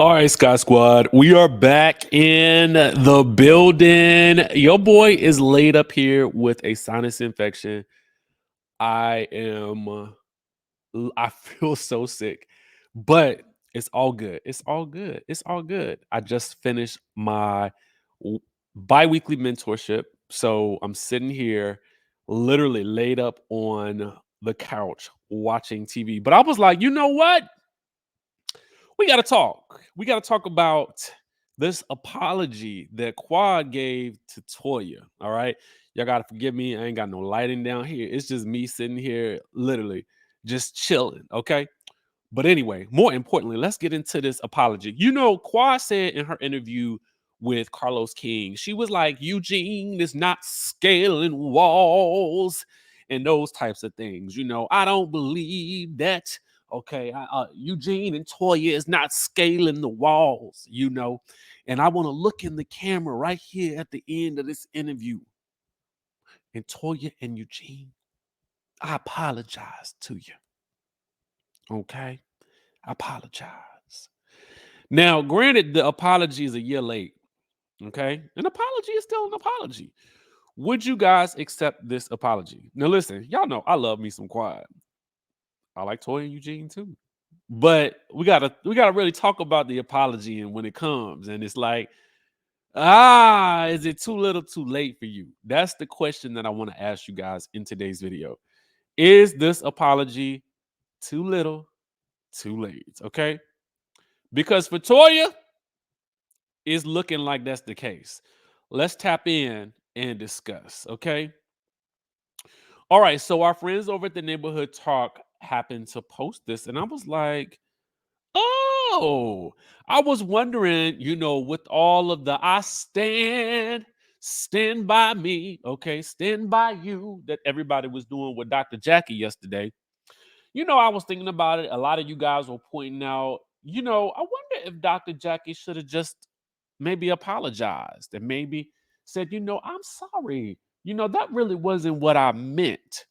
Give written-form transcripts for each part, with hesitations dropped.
All right, Sky Squad, we are back in the building. Your boy is laid up here with a sinus infection. I am, I feel so sick, but it's all good. It's all good. It's all good. I just finished my w- bi-weekly mentorship. So I'm sitting here literally laid up on the couch watching TV. But I was like, you know what? We got to talk. We got to talk about this apology that Quad gave to Toya. All right. Y'all got to forgive me. I ain't got no lighting down here. It's just me sitting here, literally just chilling. Okay. But anyway, more importantly, let's get into this apology. You know, Quad said in her interview with Carlos King, she was like, Eugene is not scaling walls and those types of things. You know, I don't believe that. Okay, Eugene and Toya is not scaling the walls, you know. And I want to look in the camera right here at the end of this interview. And Toya and Eugene, I apologize to you. Okay, I apologize. Now, granted, the apology is a year late. Okay. An apology is still an apology. Would you guys accept this apology? Now, listen, y'all know I love me some quiet. I like Toy and Eugene too. But we gotta really talk about the apology and when it comes. And it's like, is it too little too late for you? That's the question that I want to ask you guys in today's video. Is this apology too little, too late? Okay. Because for Toya, it's looking like that's the case. Let's tap in and discuss, okay? All right, so our friends over at the Neighborhood Talk happened to post this, and I was like, oh, I was wondering, you know, with all of the stand by me, okay, stand by you that everybody was doing with Dr. Jac'Eil yesterday. You know, I was thinking about it. A lot of you guys were pointing out, you know, I wonder if Dr. Jac'Eil should have just maybe apologized and maybe said, you know, I'm sorry. You know, that really wasn't what I meant.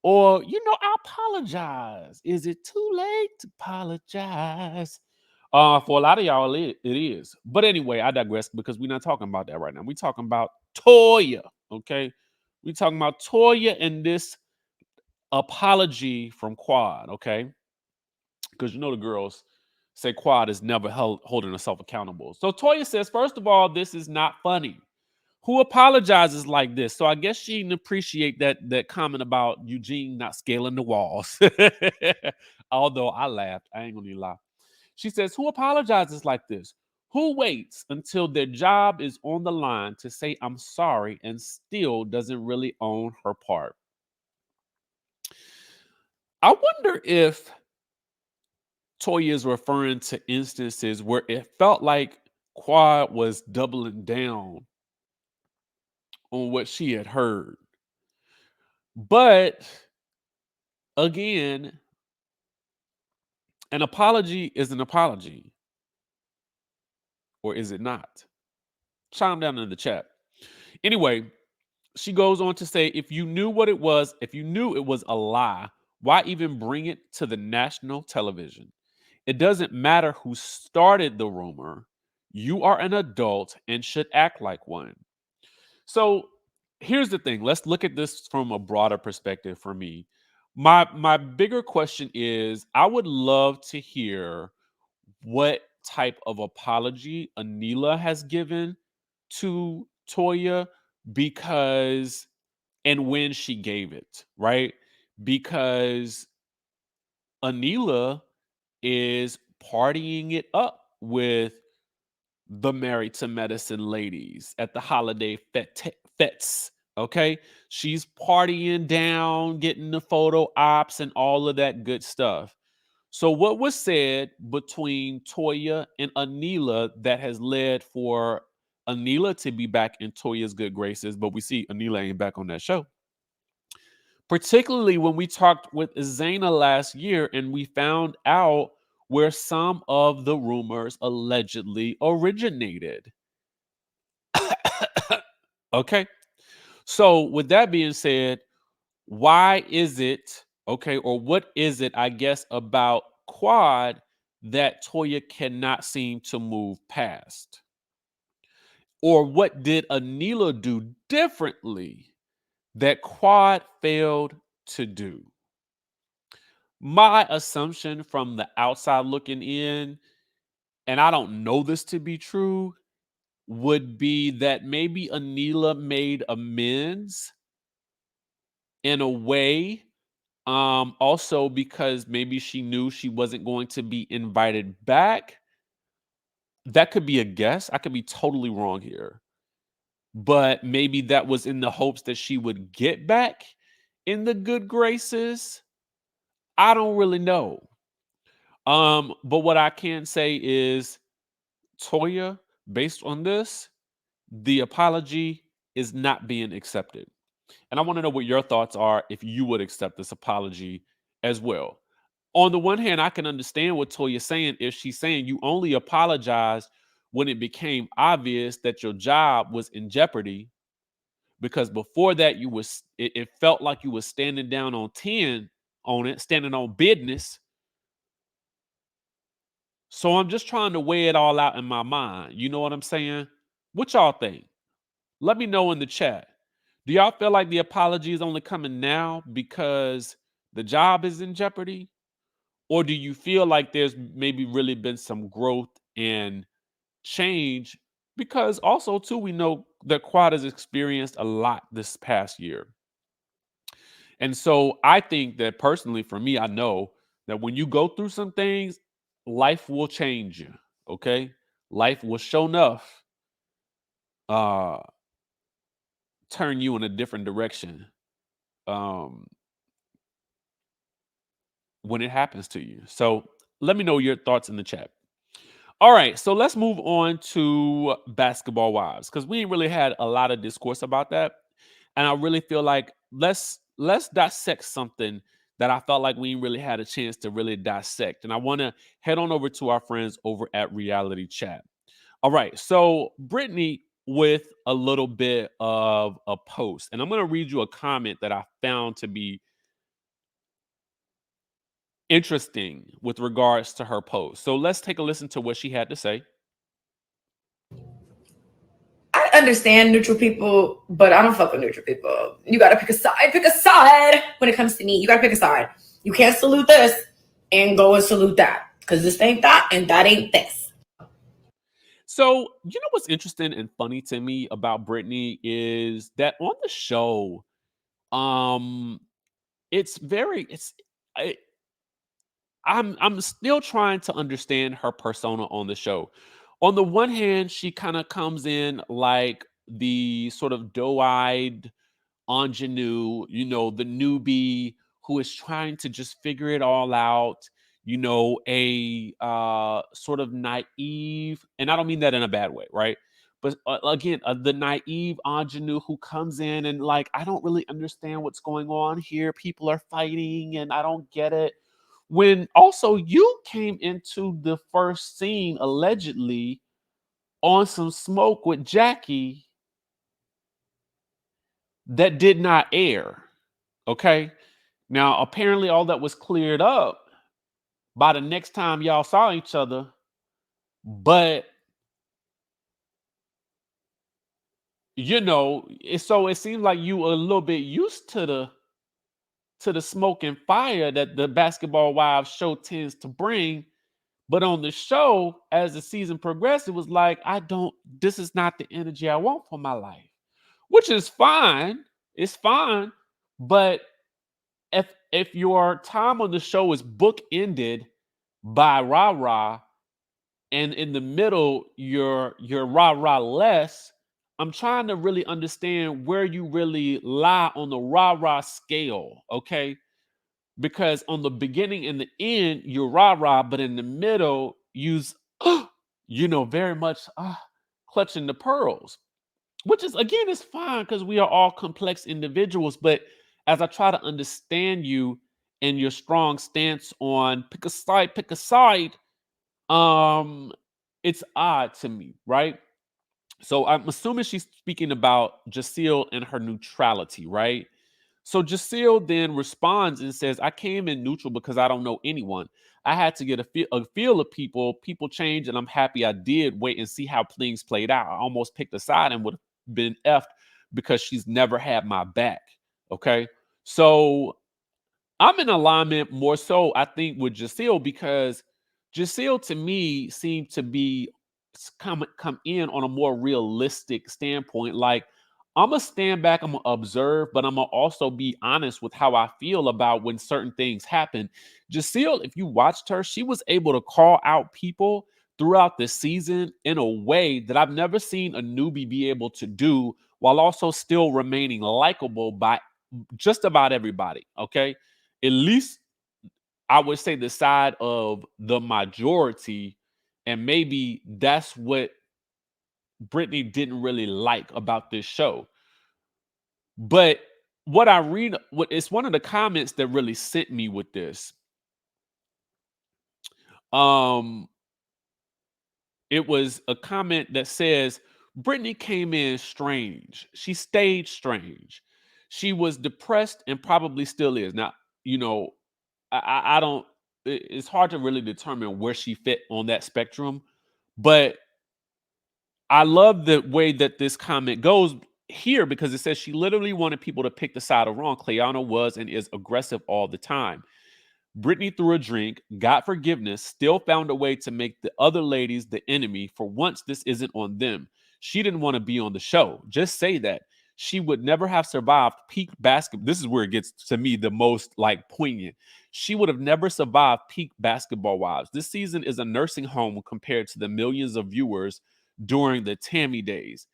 Or, you know, I apologize. Is it too late to apologize? For a lot of y'all, it is. But anyway, I digress because we're not talking about that right now. We're talking about Toya. Okay. We're talking about Toya and this apology from Quad, okay? Because you know the girls say Quad is never holding herself accountable. So Toya says, first of all, this is not funny. Who apologizes like this? So I guess she didn't appreciate that comment about Eugene not scaling the walls. Although I laughed, I ain't gonna lie. She says, who apologizes like this? Who waits until their job is on the line to say I'm sorry and still doesn't really own her part? I wonder if Toya is referring to instances where it felt like Quad was doubling down on what she had heard. But again, an apology is an apology, or is it not? Chime down in the chat. Anyway, she goes on to say, if you knew what it was, if you knew it was a lie, why even bring it to the national television? It doesn't matter who started the rumor. You are an adult and should act like one. So here's the thing. Let's look at this from a broader perspective for me. My bigger question is I would love to hear what type of apology Anila has given to Toya because and when she gave it, right? Because Anila is partying it up with the Married to Medicine ladies at the holiday fetes. Okay. She's partying down, getting the photo ops and all of that good stuff. So, what was said between Toya and Anila that has led for Anila to be back in Toya's good graces, but we see Anila ain't back on that show. Particularly when we talked with Zaina last year and we found out where some of the rumors allegedly originated. Okay. So, with that being said, why is it, okay, or what is it, I guess, about Quad that Toya cannot seem to move past? Or what did Anila do differently that Quad failed to do? My assumption from the outside looking in, and I don't know this to be true, would be that maybe Anila made amends in a way. Also because maybe she knew she wasn't going to be invited back. That could be a guess. I could be totally wrong here. But maybe that was in the hopes that she would get back in the good graces. I don't really know. But what I can say is Toya, based on this, the apology is not being accepted. And I want to know what your thoughts are if you would accept this apology as well. On the one hand, I can understand what Toya's saying if she's saying you only apologized when it became obvious that your job was in jeopardy, because before that it felt like you was standing down on 10 on it, standing on business. So I'm just trying to weigh it all out in my mind. You know what I'm saying? What y'all think? Let me know in the chat. Do y'all feel like the apology is only coming now because the job is in jeopardy? Or do you feel like there's maybe really been some growth and change? Because also, too, we know that Quad has experienced a lot this past year. And so I think that personally, for me, I know that when you go through some things, life will change you. Okay. Life will show enough uh turn you in a different direction um when it happens to you. So let me know your thoughts in the chat. All right, so let's move on to basketball wives because we ain't really had a lot of discourse about that, and I really feel like let's dissect something that I felt like we ain't really had a chance to really dissect, and I want to head on over to our friends over at Reality Chat. All right, so Brittany with a little bit of a post, and I'm going to read you a comment that I found to be interesting with regards to her post. So let's take a listen to what she had to say. I understand neutral people, but I don't fuck with neutral people. You gotta pick a side. Pick a side when it comes to me. You gotta pick a side. You can't salute this and go and salute that because this ain't that and that ain't this. So, you know what's interesting and funny to me about Brittany is that on the show, um, it's very it's I, I'm still trying to understand her persona on the show. On the one hand, she kind of comes in like the sort of doe-eyed ingenue, the newbie who is trying to just figure it all out, a sort of naive, and I don't mean that in a bad way, right? But again, the naive ingenue who comes in and like, I don't really understand what's going on here. People are fighting and I don't get it. When also you came into the first scene allegedly on some smoke with Jac'Eil that did not air. Okay. Now, apparently, all that was cleared up by the next time y'all saw each other. But so it seems like you were a little bit used to the smoke and fire that the Basketball Wives show tends to bring. But on the show, as the season progressed, it was like, this is not the energy I want for my life, which is fine. It's fine. But if your time on the show is book ended by rah rah, and in the middle you're rah rah less, I'm trying to really understand where you really lie on the rah rah scale, okay? Because on the beginning and the end you're rah rah, but in the middle you's very much clutching the pearls, which is again is fine because we are all complex individuals. But as I try to understand you and your strong stance on pick a side, um, it's odd to me, right? So I'm assuming she's speaking about Jac'Eil and her neutrality, right? So Jac'Eil then responds and says, I came in neutral because I don't know anyone. I had to get a feel of people. People change, and I'm happy I did wait and see how things played out. I almost picked a side and would have been effed because she's never had my back. Okay. So I'm in alignment more so, I think, with Jac'Eil because Jac'Eil to me seemed to be come in on a more realistic standpoint. Like, I'm gonna stand back, I'm gonna observe, but I'm gonna also be honest with how I feel about when certain things happen. Jac'Eil, if you watched her, she was able to call out people throughout the season in a way that I've never seen a newbie be able to do while also still remaining likable by just about everybody. Okay. At least I would say the side of the majority, and maybe that's what Brittany didn't really like about this show. But what I read, what it's one of the comments that really sent me with this. Um, it was a comment that says Brittany came in strange. She stayed strange. She was depressed and probably still is. Now, you know, I don't. It's hard to really determine where she fit on that spectrum, but I love the way that this comment goes here because it says she literally wanted people to pick the side of wrong. Cleanna was and is aggressive all the time. Brittany threw a drink, got forgiveness, still found a way to make the other ladies the enemy. For once, this isn't on them. She didn't want to be on the show. Just say that. She would never have survived peak basketball. This is where it gets to me the most like poignant. She would have never survived peak basketball wives. This season is a nursing home compared to the millions of viewers during the Tammy days.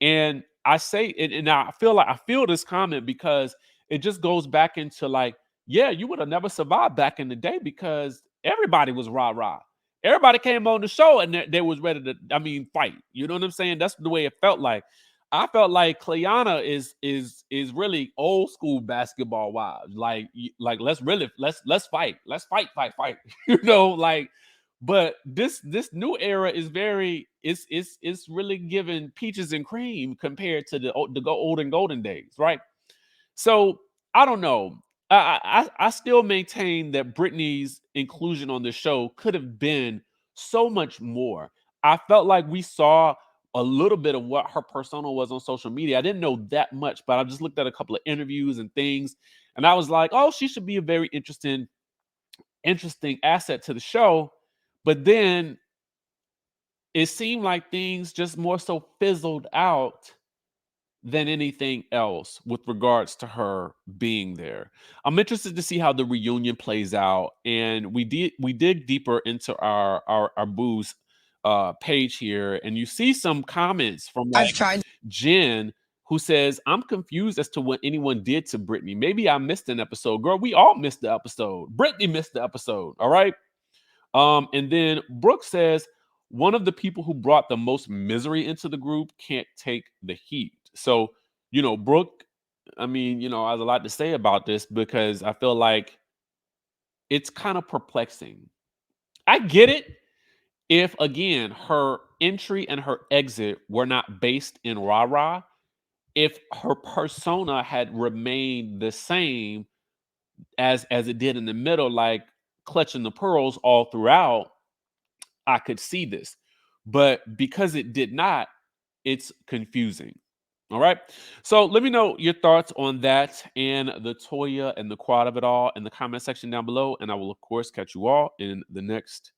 And I say, and I feel this comment because it just goes back into like, yeah, you would have never survived back in the day because everybody was rah rah. Everybody came on the show and they was ready to, I mean, fight. You know what I'm saying? That's the way it felt like. I felt like Cleanna is really old school basketball wives. Like let's fight. Let's fight. You know, like but this new era is very it's really giving peaches and cream compared to the old and golden days, right? So I don't know. I still maintain that Britney's inclusion on the show could have been so much more. I felt like we saw a little bit of what her persona was on social media. I didn't know that much, but I just looked at a couple of interviews and things, and I was like, oh, she should be a very interesting asset to the show. But then it seemed like things just more so fizzled out than anything else with regards to her being there. I'm interested to see how the reunion plays out, and we dig deeper into our booze page here, and you see some comments from I've like tried. Jen who says, I'm confused as to what anyone did to Brittany. Maybe I missed an episode. Girl, we all missed the episode. Brittany missed the episode. All right. And then Brooke says, one of the people who brought the most misery into the group can't take the heat. So, Brooke, I mean, I have a lot to say about this because I feel like it's kind of perplexing. I get it if, again, her entry and her exit were not based in rah rah. If her persona had remained the same as it did in the middle, like clutching the pearls all throughout, I could see this. But because it did not, it's confusing. All right. So let me know your thoughts on that and the Toya and the quad of it all in the comment section down below. And I will, of course, catch you all in the next